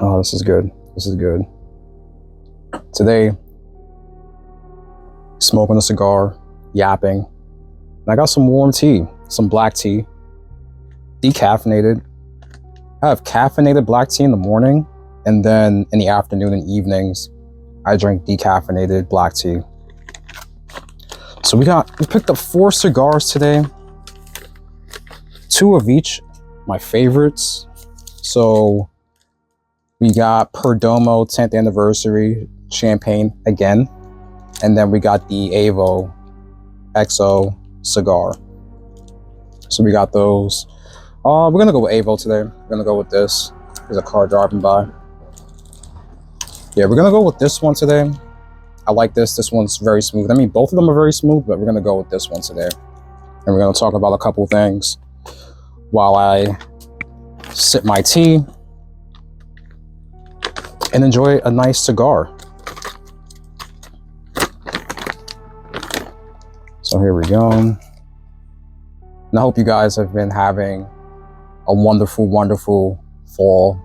Oh, this is good. This is good. Today, smoking a cigar, yapping. And I got some warm tea, some black tea, decaffeinated. I have caffeinated black tea in the morning, and then in the afternoon and evenings, I drink decaffeinated black tea. So we picked up 4 cigars today, 2 of each, my favorites. So we got Perdomo 10th anniversary champagne again, and then we got the AVO XO cigar. So we got those. We're gonna go with AVO today. We're gonna go with this. There's a car driving by. Yeah, we're gonna go with this one today. I like this. This one's very smooth. I mean, both of them are very smooth, but we're gonna go with this one today. And we're gonna talk about a couple things while I sip my tea and enjoy a nice cigar. So here we go. And I hope you guys have been having a wonderful, wonderful fall.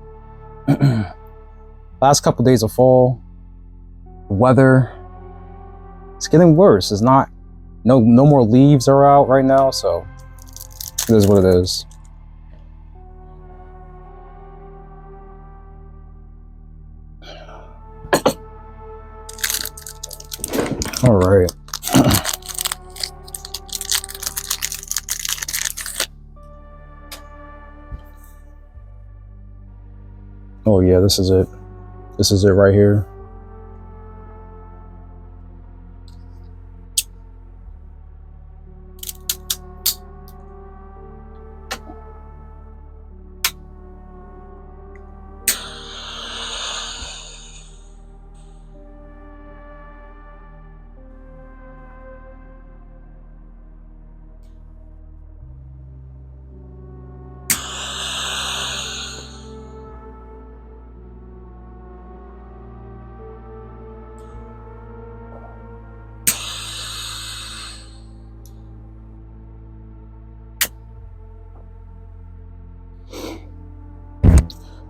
Last couple days of fall, the weather, it's getting worse. It's not, no more leaves are out right now, so it is what it is. All right. Oh yeah, this is it. This is it right here.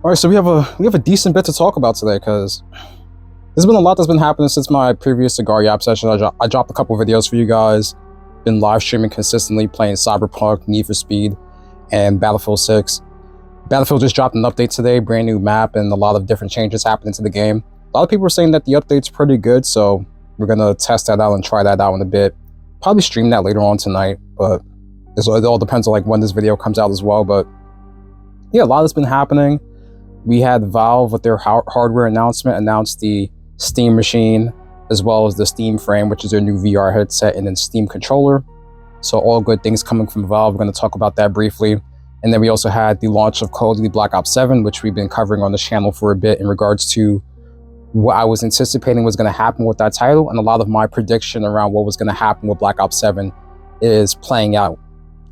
All right, so we have a decent bit to talk about today, because there's been a lot that's been happening since my previous Cigar Yap session. I dropped a couple videos for you guys. Been live streaming consistently, playing Cyberpunk, Need for Speed, and Battlefield 6. Battlefield just dropped an update today, brand new map, and a lot of different changes happening to the game. A lot of people are saying that the update's pretty good, so we're gonna test that out and try that out in a bit. Probably stream that later on tonight, but it all depends on like when this video comes out as well. But yeah, a lot has been happening. We had Valve with their hardware announcement, announced the Steam machine, as well as the Steam Frame, which is their new VR headset, and then Steam controller. So all good things coming from Valve. We're going to talk about that briefly. And then we also had the launch of Call of Duty Black Ops 7, which we've been covering on the channel for a bit in regards to what I was anticipating was going to happen with that title. And a lot of my prediction around what was going to happen with Black Ops 7 is playing out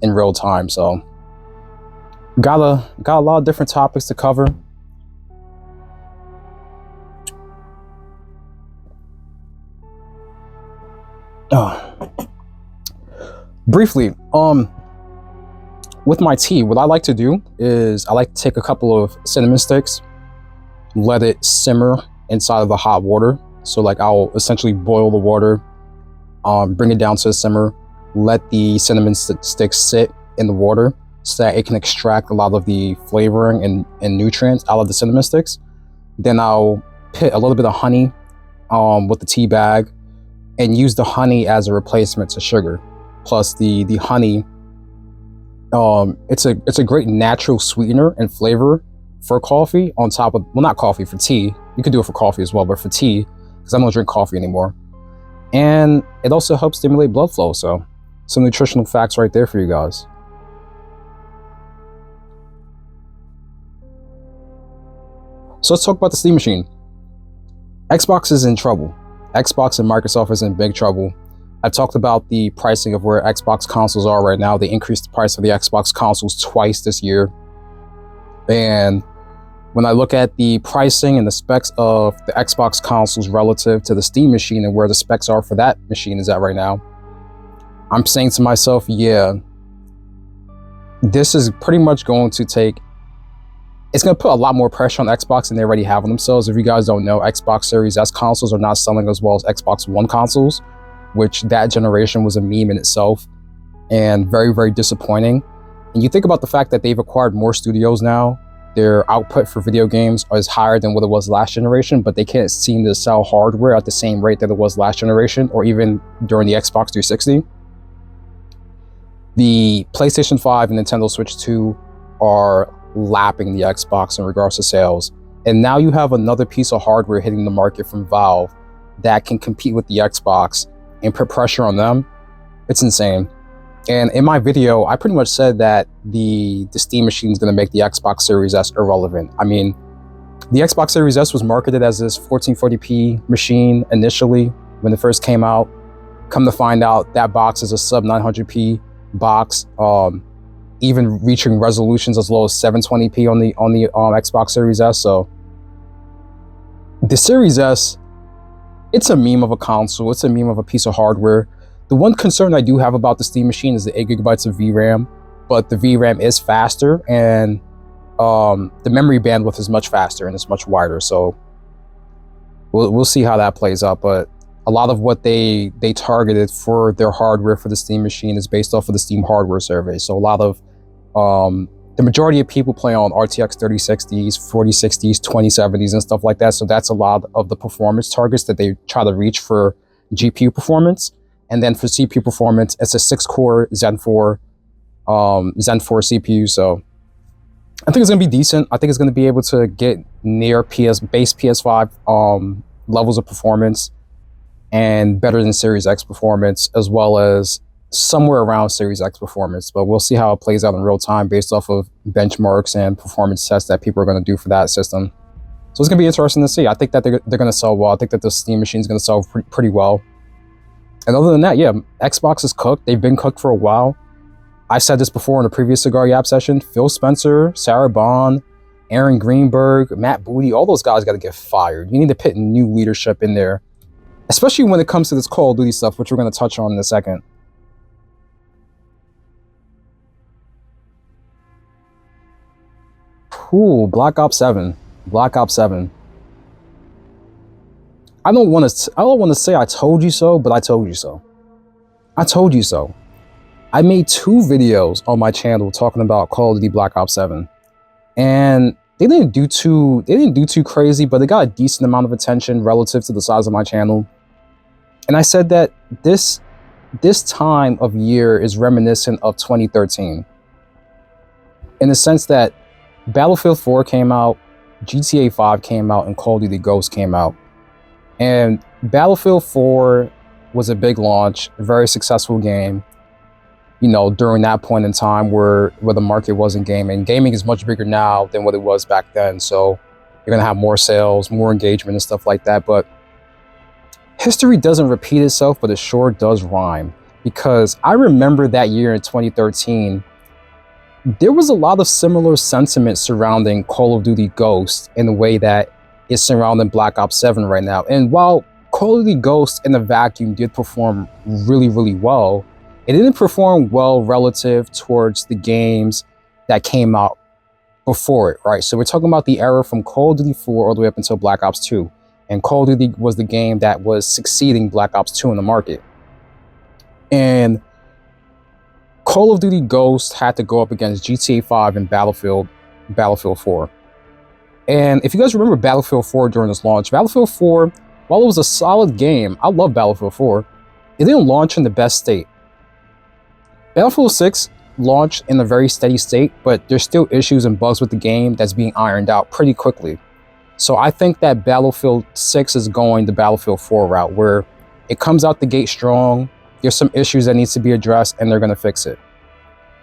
in real time. So got a lot of different topics to cover. Briefly, with my tea, what I like to do is I like to take a couple of cinnamon sticks, let it simmer inside of the hot water. So like I'll essentially boil the water, bring it down to a simmer, let the cinnamon sticks sit in the water so that it can extract a lot of the flavoring and nutrients out of the cinnamon sticks. Then I'll put a little bit of honey with the tea bag, and use the honey as a replacement to sugar. Plus the honey, it's a great natural sweetener and flavor for coffee on top of, well, not coffee, for tea. You could do it for coffee as well, but for tea, because I don't drink coffee anymore. And it also helps stimulate blood flow. So some nutritional facts right there for you guys. So let's talk about the Steam machine. Xbox is in trouble. Xbox and Microsoft is in big trouble. I talked about the pricing of where Xbox consoles are right now. They increased the price of the Xbox consoles twice this year. And when I look at the pricing and the specs of the Xbox consoles relative to the Steam machine and where the specs are for that machine is at right now, I'm saying to myself, yeah, this is pretty much going to take it's going to put a lot more pressure on Xbox than they already have on themselves. If you guys don't know, Xbox Series S consoles are not selling as well as Xbox One consoles, which that generation was a meme in itself and very, very disappointing. And you think about the fact that they've acquired more studios now, their output for video games is higher than what it was last generation, but they can't seem to sell hardware at the same rate that it was last generation or even during the Xbox 360. The PlayStation 5 and Nintendo Switch 2 are lapping the Xbox in regards to sales. And now you have another piece of hardware hitting the market from Valve that can compete with the Xbox and put pressure on them. It's insane. And in my video, I pretty much said that the Steam machine is going to make the Xbox Series S irrelevant. I mean, the Xbox Series S was marketed as this 1440p machine initially when it first came out. Come to find out, that box is a sub 900p box, even reaching resolutions as low as 720p on the Xbox Series S. So the Series S, it's a meme of a console. It's a meme of a piece of hardware. The one concern I do have about the Steam machine is the 8 gigabytes of VRAM, but the VRAM is faster and the memory bandwidth is much faster and it's much wider. So we'll see how that plays out. But a lot of what they targeted for their hardware for the Steam machine is based off of the Steam hardware survey. So a lot of the majority of people play on RTX 3060s, 4060s, 2070s and stuff like that. So that's a lot of the performance targets that they try to reach for GPU performance. And then for CPU performance, it's a 6-core Zen 4 CPU. So I think it's going to be decent. I think it's going to be able to get near base PS5 levels of performance and better than Series X performance, as well as somewhere around Series X performance. But we'll see how it plays out in real time based off of benchmarks and performance tests that people are going to do for that system. So it's going to be interesting to see. I think that they're going to sell well. I think that the Steam machine is going to sell pretty well. And other than that, yeah, Xbox is cooked. They've been cooked for a while. I said this before in a previous Cigar Yap session. Phil Spencer, Sarah Bond, Aaron Greenberg, Matt Booty, all those guys got to get fired. You need to put new leadership in there, especially when it comes to this Call of Duty stuff, which we're going to touch on in a second. Ooh, Black Ops 7. Black Ops 7. I don't want to say I told you so, but I told you so. I told you so. I made 2 videos on my channel talking about Call of Duty Black Ops 7. And they didn't do too crazy, but they got a decent amount of attention relative to the size of my channel. And I said that this time of year is reminiscent of 2013. In the sense that Battlefield 4 came out, GTA 5 came out, and Call of Duty Ghosts came out. And Battlefield 4 was a big launch, a very successful game, you know, during that point in time where the market was in gaming. Gaming is much bigger now than what it was back then. So you're going to have more sales, more engagement and stuff like that. But history doesn't repeat itself, but it sure does rhyme. Because I remember that year in 2013, there was a lot of similar sentiment surrounding Call of Duty Ghosts in the way that it's surrounding Black Ops 7 right now. And while Call of Duty Ghosts in a vacuum did perform really, really well, it didn't perform well relative towards the games that came out before it, right? So we're talking about the era from Call of Duty 4 all the way up until Black Ops 2. And Call of Duty was the game that was succeeding Black Ops 2 in the market. And Call of Duty Ghosts had to go up against GTA 5 and Battlefield 4. And if you guys remember Battlefield 4 during this launch, Battlefield 4, while it was a solid game, I love Battlefield 4, it didn't launch in the best state. Battlefield 6 launched in a very steady state, but there's still issues and bugs with the game that's being ironed out pretty quickly. So I think that Battlefield 6 is going the Battlefield 4 route, where it comes out the gate strong, there's some issues that needs to be addressed, and they're going to fix it.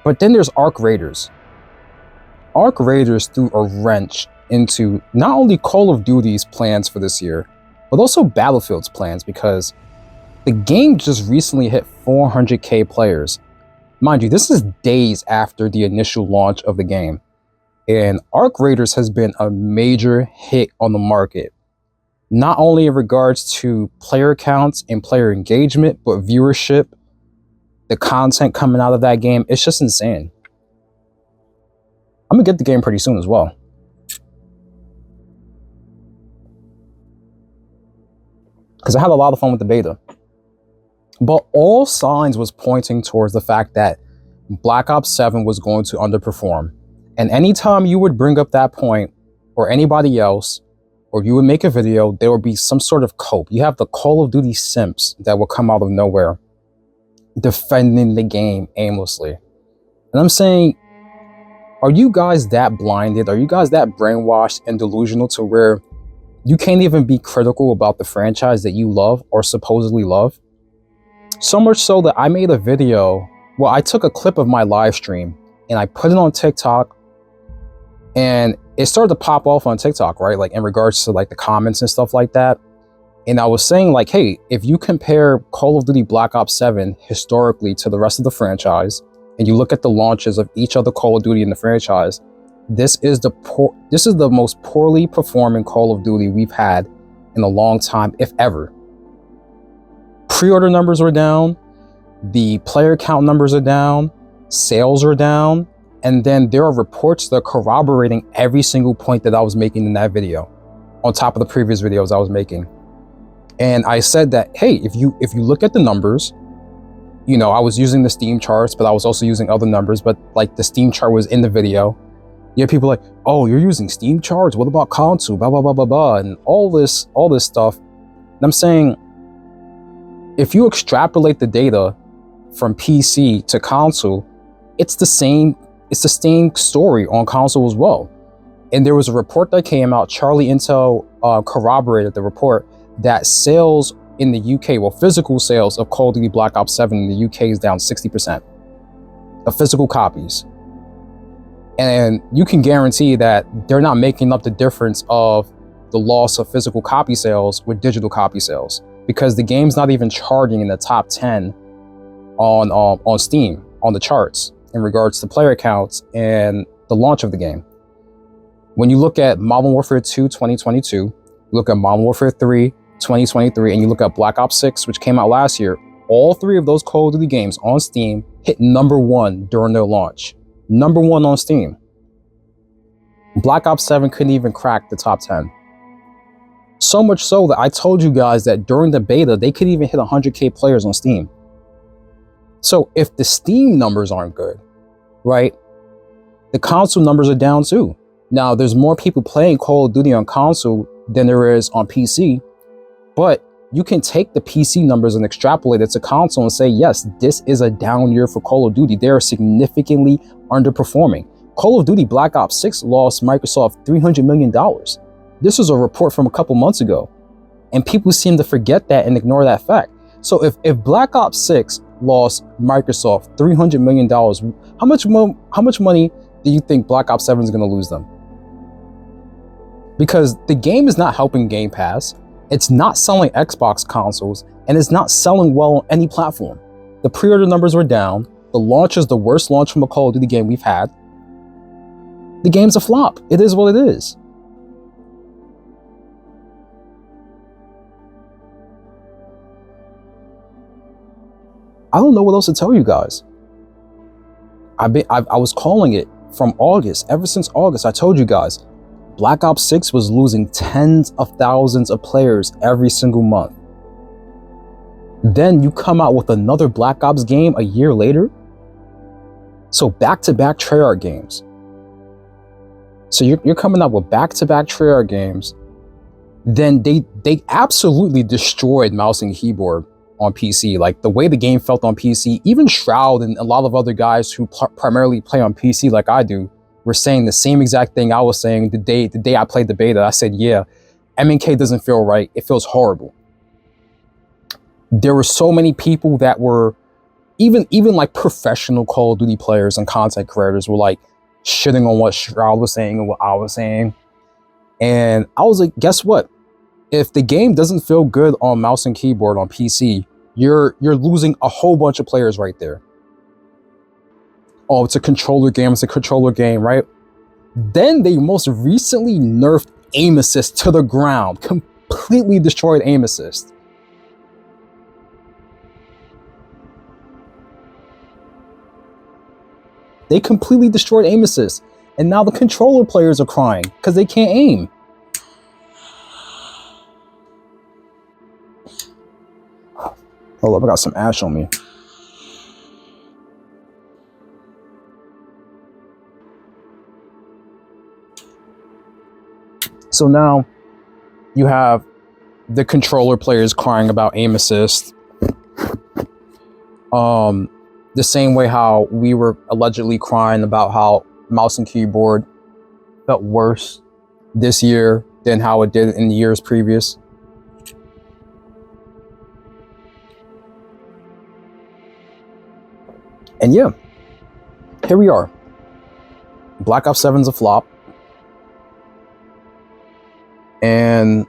But then there's Arc Raiders. Arc Raiders threw a wrench into not only Call of Duty's plans for this year, but also Battlefield's plans, because the game just recently hit 400k players. Mind you, this is days after the initial launch of the game. And Arc Raiders has been a major hit on the market, not only in regards to player counts and player engagement, but viewership, the content coming out of that game. It's just insane. I'm gonna get the game pretty soon as well. because I had a lot of fun with the beta. But all signs was pointing towards the fact that Black Ops 7 was going to underperform. And anytime you would bring up that point, or anybody else, or you would make a video, there would be some sort of cope. You have the Call of Duty simps that will come out of nowhere defending the game aimlessly. And I'm saying, are you guys that blinded? Are you guys that brainwashed and delusional to where you can't even be critical about the franchise that you love or supposedly love? So much so that I made a video, well, I took a clip of my live stream and I put it on TikTok, and it started to pop off on TikTok, right? Like in regards to like the comments and stuff like that. And I was saying like, hey, if you compare Call of Duty Black Ops 7 historically to the rest of the franchise, and you look at the launches of each other Call of Duty in the franchise, this is the most poorly performing Call of Duty we've had in a long time, if ever. Pre-order numbers are down, the player count numbers are down, sales are down, and then there are reports that are corroborating every single point that I was making in that video, on top of the previous videos I was making. And I said that, hey, if you look at the numbers, you know, I was using the Steam charts, but I was also using other numbers, but like the Steam chart was in the video. You have people like, oh, you're using Steam charts, what about console, blah, blah, blah, blah, blah, and all this stuff. And I'm saying, if you extrapolate the data from PC to console, it's the same story on console as well. And there was a report that came out, Charlie Intel corroborated the report, that sales in the UK, well, physical sales of Call of Duty Black Ops 7 in the UK is down 60% of physical copies. And you can guarantee that they're not making up the difference of the loss of physical copy sales with digital copy sales, because the game's not even charting in the top 10 on Steam, on the charts, in regards to player counts and the launch of the game. When you look at Modern Warfare 2 2022, you look at Modern Warfare 3 2023, and you look at Black Ops 6, which came out last year, all three of those Call of Duty games on Steam hit #1 during their launch. #1 on Steam. Black Ops 7 couldn't even crack the top 10. So much so that I told you guys that during the beta, they could even hit 100K players on Steam. So if the Steam numbers aren't good, right, the console numbers are down too. Now, there's more people playing Call of Duty on console than there is on PC, but you can take the PC numbers and extrapolate it to console and say, yes, this is a down year for Call of Duty. They are significantly underperforming. Call of Duty Black Ops 6 lost Microsoft $300 million. This was a report from a couple months ago, and people seem to forget that and ignore that fact. So if Black Ops 6 lost Microsoft $300 million, how much money do you think Black Ops 7 is going to lose them? Because the game is not helping Game Pass, it's not selling Xbox consoles, and it's not selling well on any platform. The pre-order numbers were down, the launch is the worst launch from a Call of Duty game we've had. The game's a flop. It is what it is. I don't know what else to tell you guys. I was calling it from August. Ever since August, I told you guys, Black Ops 6 was losing tens of thousands of players every single month. Then you come out with another Black Ops game a year later. So back-to-back Treyarch games. So you're coming out with back-to-back Treyarch games. Then they absolutely destroyed mouse and keyboard on PC. Like the way the game felt on PC, even Shroud and a lot of other guys who primarily play on PC like I do, were saying the same exact thing I was saying the day I played the beta. I said, yeah, M&K doesn't feel right. It feels horrible. There were so many people that were, even like professional Call of Duty players and content creators were like shitting on what Shroud was saying and what I was saying. And I was like, guess what? If the game doesn't feel good on mouse and keyboard on PC, you're losing a whole bunch of players right there. Oh, it's a controller game, right? Then they most recently nerfed aim assist to the ground, completely destroyed aim assist. They completely destroyed aim assist. And now the controller players are crying because they can't aim. Hold up, I got some ash on me. So now you have the controller players crying about aim assist. The same way how we were allegedly crying about how mouse and keyboard felt worse this year than how it did in the years previous. And yeah, here we are. Black Ops 7's a flop. And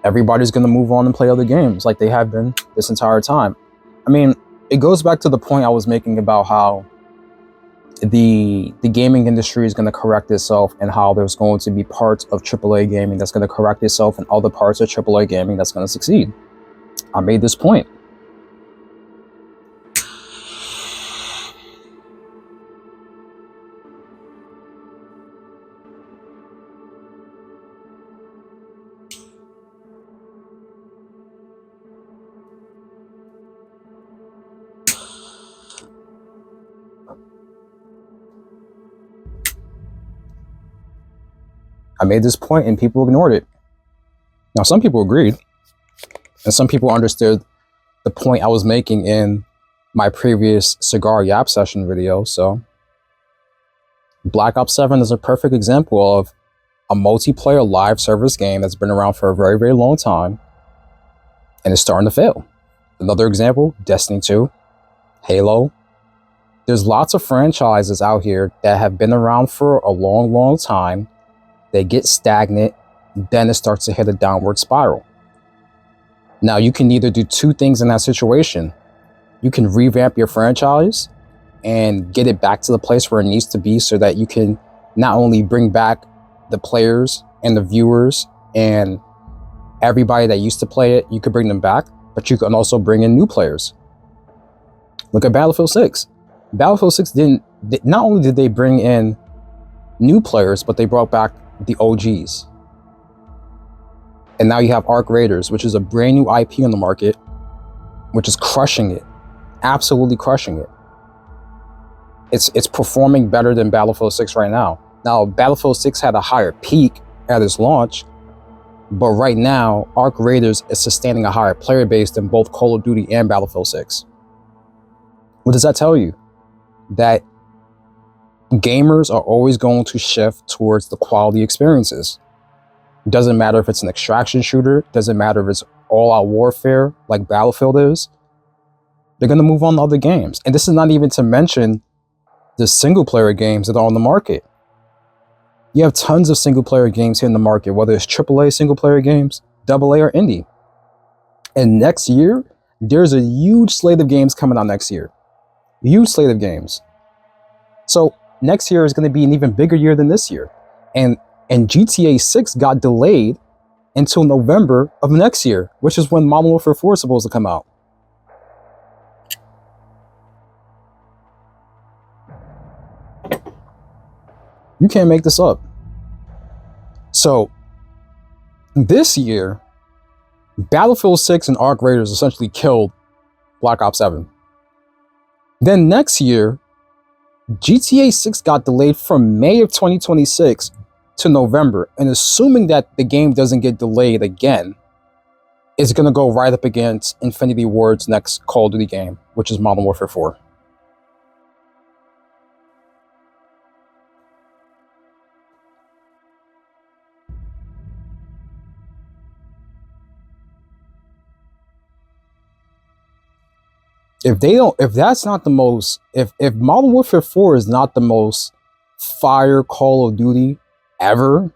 everybody's going to move on and play other games like they have been this entire time. I mean, it goes back to the point I was making about how the gaming industry is going to correct itself, and how there's going to be parts of AAA gaming that's going to correct itself and other parts of AAA gaming that's going to succeed. I made this point. I made this point and people ignored it. Now, some people agreed, and some people understood the point I was making in my previous Cigar Yap session video. So Black Ops 7 is a perfect example of a multiplayer live service game that's been around for a very, very long time and is starting to fail. Another example, Destiny 2, Halo. There's lots of franchises out here that have been around for a long, long time. They get stagnant, then it starts to hit a downward spiral. Now, you can either do two things in that situation. You can revamp your franchise and get it back to the place where it needs to be, so that you can not only bring back the players and the viewers and everybody that used to play it, you could bring them back, but you can also bring in new players. Look at Battlefield 6. Battlefield 6 not only did they bring in new players, but they brought back the OGs. And now you have Arc Raiders, which is a brand new IP on the market, which is crushing it, absolutely crushing it. It's performing better than Battlefield 6 right now. Now, Battlefield 6 had a higher peak at its launch, but right now, Arc Raiders is sustaining a higher player base than both Call of Duty and Battlefield 6. What does that tell you? That gamers are always going to shift towards the quality experiences. Doesn't matter if it's an extraction shooter, doesn't matter if it's all-out warfare like Battlefield is. They're going to move on to other games. And this is not even to mention the single-player games that are on the market. You have tons of single-player games here in the market, whether it's AAA single-player games, AA, or indie. And next year, there's a huge slate of games coming out next year. Huge slate of games. So next year is going to be an even bigger year than this year. And GTA 6 got delayed until November of next year, which is when Modern Warfare 4 is supposed to come out. You can't make this up. So this year, Battlefield 6 and Arc Raiders essentially killed Black Ops 7. Then next year, GTA 6 got delayed from May of 2026 to November, and assuming that the game doesn't get delayed again, it's going to go right up against Infinity Ward's next Call of Duty game, which is Modern Warfare 4. If Modern Warfare 4 is not the most fire Call of Duty ever,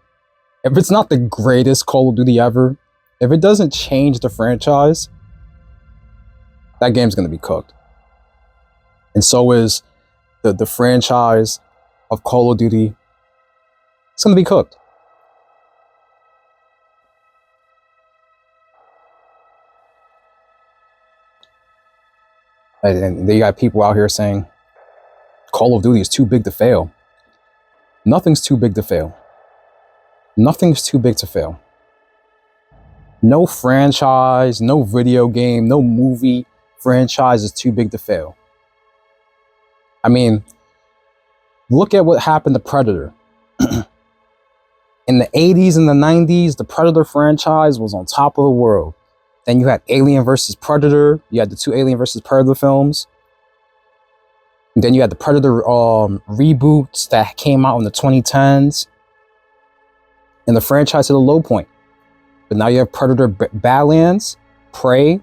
if it's not the greatest Call of Duty ever, if it doesn't change the franchise, that game's going to be cooked. And so is the franchise of Call of Duty. It's going to be cooked. And they got people out here saying Call of Duty is too big to fail. Nothing's too big to fail. Nothing's too big to fail. No franchise, no video game, no movie franchise is too big to fail. I mean, look at what happened to Predator. In the 80s and the 90s, the Predator franchise was on top of the world. Then you had Alien vs. Predator. You had the 2 Alien vs. Predator films. And then you had the Predator reboots that came out in the 2010s. And the franchise hit a low point. But now you have Predator Badlands, Prey,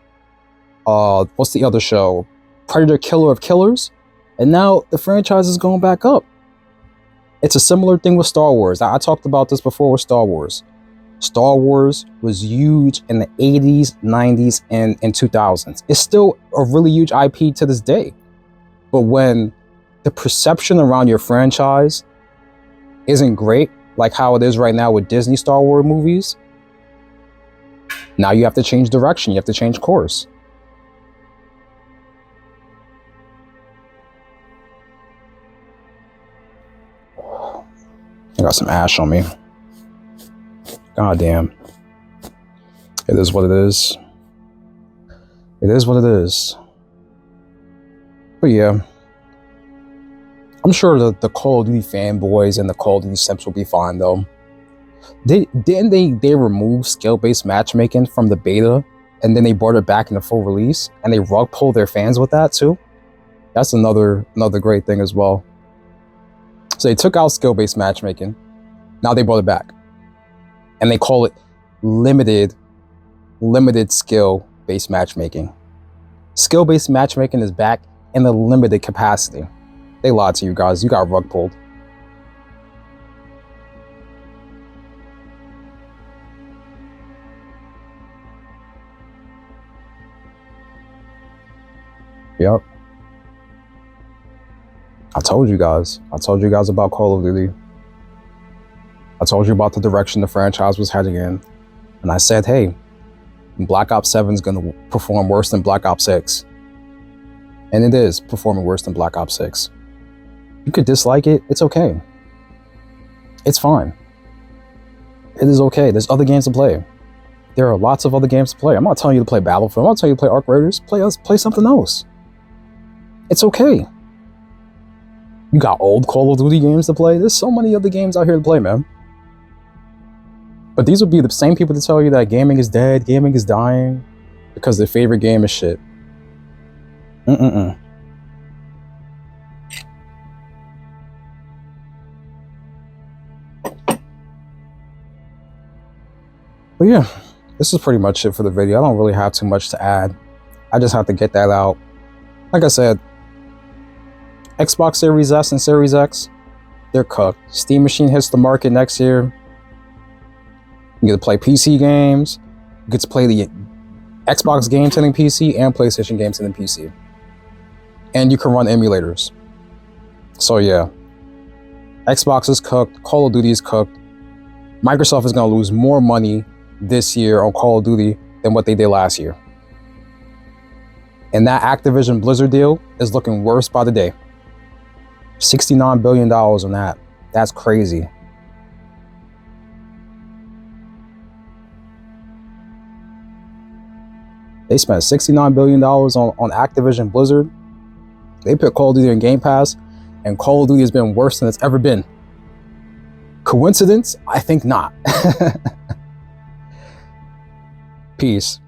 what's the other show? Predator Killer of Killers. And now the franchise is going back up. It's a similar thing with Star Wars. I talked about this before with Star Wars. Star Wars was huge in the 80s, 90s, and 2000s. It's still a really huge IP to this day. But when the perception around your franchise isn't great, like how it is right now with Disney Star Wars movies, now you have to change direction. You have to change course. I got some ash on me. God damn. It is what it is. It is what it is. But yeah, I'm sure that the Call of Duty fanboys and the Call of Duty simps will be fine though. Didn't they remove skill-based matchmaking from the beta, and then they brought it back in the full release, and they rug pulled their fans with that too? That's another great thing as well. So they took out skill-based matchmaking. Now they brought it back, and they call it limited skill-based matchmaking. Skill-based matchmaking is back in a limited capacity. They lied to you guys. You got rug pulled. Yep. I told you guys. I told you guys about Call of Duty. I told you about the direction the franchise was heading in. And I said, hey, Black Ops 7 is going to perform worse than Black Ops 6. And it is performing worse than Black Ops 6. You could dislike it. It's okay. It's fine. It is okay. There's other games to play. There are lots of other games to play. I'm not telling you to play Battlefield. I'm not telling you to play Arc Raiders. Play something else. It's okay. You got old Call of Duty games to play. There's so many other games out here to play, man. But these would be the same people to tell you that gaming is dead, gaming is dying, because their favorite game is shit. But yeah, this is pretty much it for the video. I don't really have too much to add. I just have to get that out. Like I said, Xbox Series S and Series X, they're cooked. Steam Machine hits the market next year. You get to play PC games. You get to play the Xbox games hitting PC and PlayStation games hitting PC. And you can run emulators. So yeah, Xbox is cooked. Call of Duty is cooked. Microsoft is going to lose more money this year on Call of Duty than what they did last year. And that Activision Blizzard deal is looking worse by the day. $69 billion on that. That's crazy. They spent $69 billion on Activision Blizzard. They put Call of Duty in Game Pass, and Call of Duty has been worse than it's ever been. Coincidence? I think not. Peace.